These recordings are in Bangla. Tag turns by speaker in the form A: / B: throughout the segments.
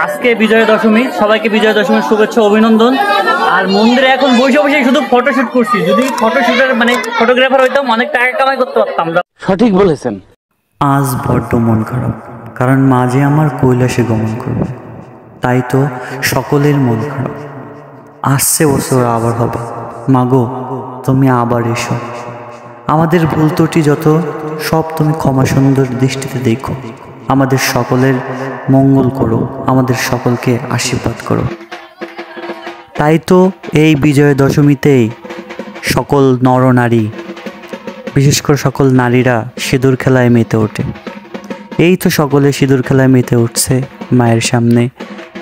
A: আজকে বিজয়া দশমী, সবাইকে বিজয়া দশমীর শুভেচ্ছা অভিনন্দন। আর মন্দিরে এখন বসে বসে শুধু ফটোশুট করছি। যদি ফটোশুটের ফটোগ্রাফার হইতাম অনেক টাকা কামাই করতে পারতাম।
B: সঠিক বলেছেন।
C: আজ বড্ড মন খারাপ, কারণ মাঝে আমার কৈলাসে গমন করবে, তাই তো সকলের মন খারাপ। আসছে বছর আবার হবে, মাগো তুমি আবার এসো। আমাদের ভুল ত্রুটি যত সব তুমি ক্ষমা সুন্দর দৃষ্টিতে দেখো। আমাদের সকলের মঙ্গল করো, আমাদের সকলকে আশীর্বাদ করো। তাই তো এই বিজয়া দশমীতেই সকল নরনারী, বিশেষ করে সকল নারীরা সিঁদুর খেলায় মেতে ওঠে। এই তো সকলে সিঁদুর খেলায় মেতে উঠছে মায়ের সামনে।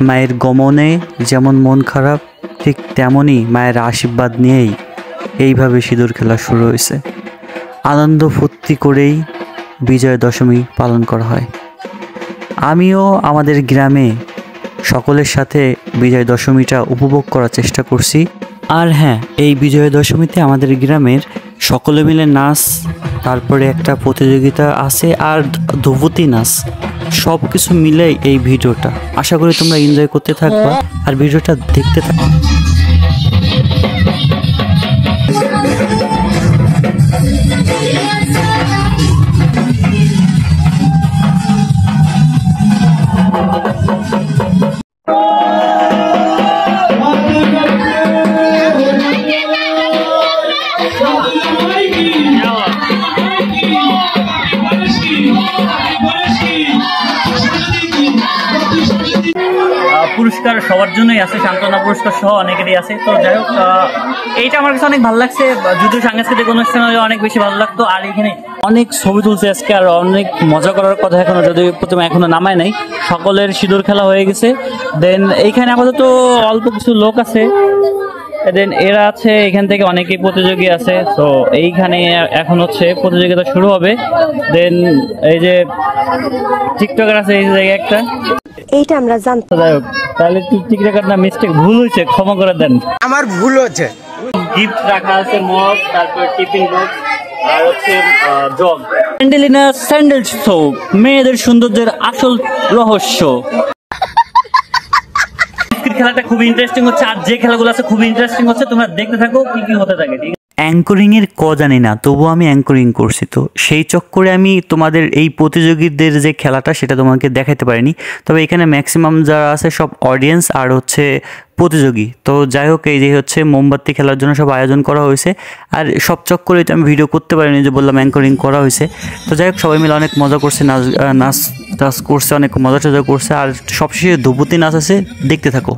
C: মায়ের গমনে যেমন মন খারাপ, ঠিক তেমনই মায়ের আশীর্বাদ নিয়েই এইভাবে সিঁদুর খেলা শুরু হয়েছে। আনন্দ ফুর্তি করেই বিজয়া দশমী পালন করা হয়। আমিও আমাদের গ্রামে সকলের সাথে বিজয়া দশমীটা উপভোগ করার চেষ্টা করছি। আর হ্যাঁ, এই বিজয়া দশমীতে আমাদের গ্রামের সকলে মিলে নাচ, তারপরে একটা প্রতিযোগিতা আছে, আর ধ্রুপদী নাচ, সব কিছু মিলে এই ভিডিওটা। আশা করি তোমরা এনজয় করতে থাকবা আর ভিডিওটা দেখতে থাকবা।
A: পুরস্কার সবার জন্যই আছে, সান্ত্বনা পুরস্কার সহ অনেকেরই আছে। তো যাই হোক, এইটা আমার কাছে অনেক ভালো লাগছে। যদিও সাংস্কৃতিক অনুষ্ঠান হলে অনেক বেশি ভালো লাগতো। আর এখানে অনেক ছবি তুলছে আজকে, আর অনেক মজা করার কথা এখনো, যদি প্রথমে এখনো নামায় নাই। সকলের সিঁদুর খেলা হয়ে গেছে। দেন এইখানে আপাতত অল্প কিছু লোক আছে, দেন এরা আছে, এখান থেকে অনেকেই প্রতিযোগী আছে। তো এইখানে এখন হচ্ছে প্রতিযোগিতা শুরু হবে। দেন এই যে টিকটকার আছে এই জায়গায় একটা,
D: এইটা আমরা জানতাম।
A: তাহলে টিকটকার না মিস্টেক, ভুল হয়েছে, ক্ষমা করে দেন।
B: আমার ভুল হচ্ছে।
A: গিফট রাখা আছে, মগ, তারপর টিফিন বক্স, আর হচ্ছে জগ। স্যান্ডেলিনা স্যান্ডেল শো, মেয়েদের সৌন্দর্যের আসল রহস্য। খেলাটা খুব ইন্টারেস্টিং হচ্ছে, আর যে খেলাগুলো আছে খুব ইন্টারেস্টিং হচ্ছে। তোমরা দেখতে থাকো কি কি হতে থাকে। ঠিক আছে,
C: অ্যাঙ্করিংয়ের জানি না, তবুও আমি অ্যাঙ্করিং করছি। তো সেই চক্করে আমি তোমাদের এই প্রতিযোগীদের যে খেলাটা সেটা তোমাকে দেখাতে পারিনি। তবে এখানে ম্যাক্সিমাম যারা আছে সব অডিয়েন্স আর হচ্ছে প্রতিযোগী। তো যাই হোক, এই যে হচ্ছে মোমবাতি খেলার জন্য সব আয়োজন করা হয়েছে। আর সব চক্করে তো আমি ভিডিও করতে পারিনি, যে বললাম অ্যাঙ্করিং করা হয়েছে। তো যাই হোক, সবাই মিলে অনেক মজা করছে, নাচ টাচ করছে, অনেক মজা টজা করছে। আর সবশেষে ধ্রুপদী নাচ আছে, দেখতে থাকো।